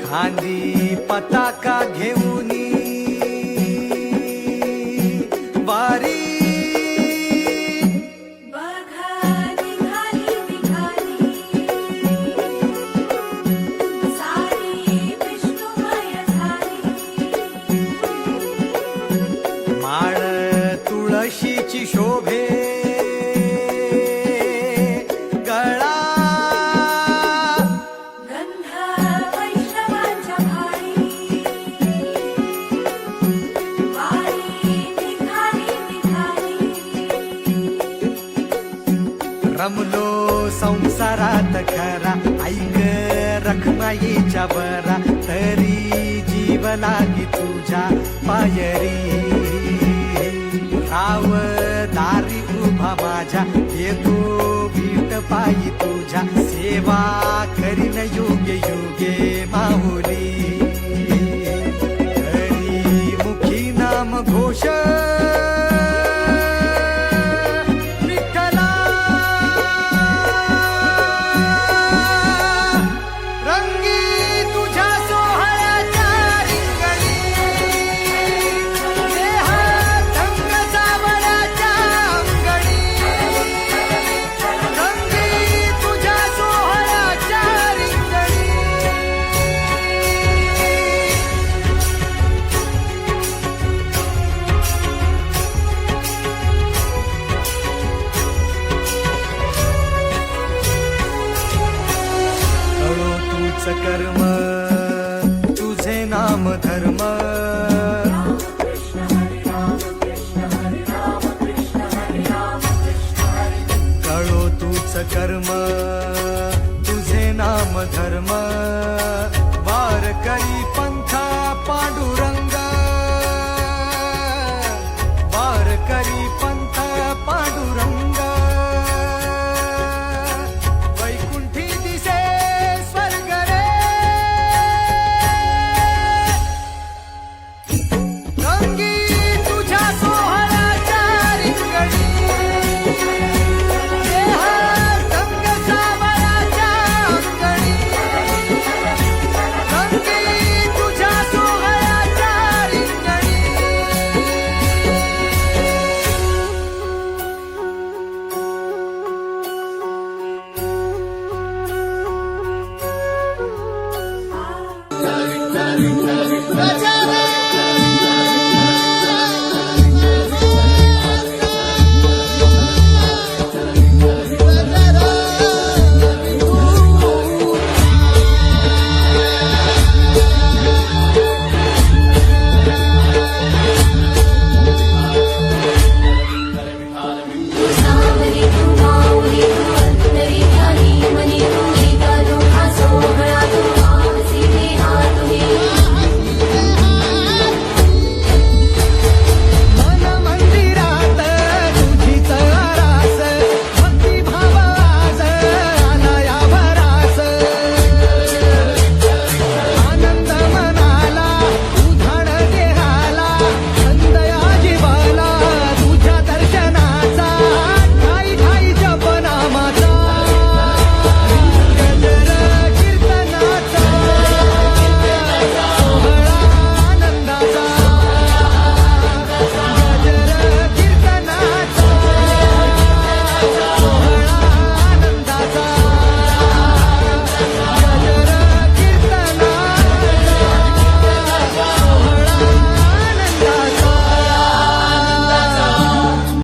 खांदी पताका घेऊनी वारी बघा निघाली निघाली सारी विष्णुमय झाली माळ तुळशीची शोभे गळा गंध वैष्णवांच्या भाळी वारी निघाली निघाली रमलो संसारात खरा ऐक रखमाईच्या बरा तरी जीव लागी तुझ्या पायरी राव दारी उभा माझ्या येतो वीट पायी तुझ्या सेवा करीन युगे युगे माऊली हरी मुखी नाम घोष विठ्ठला रंगी तुझ्या सोहळ्याच्या रिंगणी देहात रंग सावळ्याच्या अंगणी रंगी तुझ्या सोहळ्याच्या रिंगणी कळो तूच कर्म तुझे नाम धर्म कृष्ण हरे राम कृष्ण हरे राम कृष्ण हरे राम कृष्ण हरे कळो तूच कर्म तुझे नाम धर्म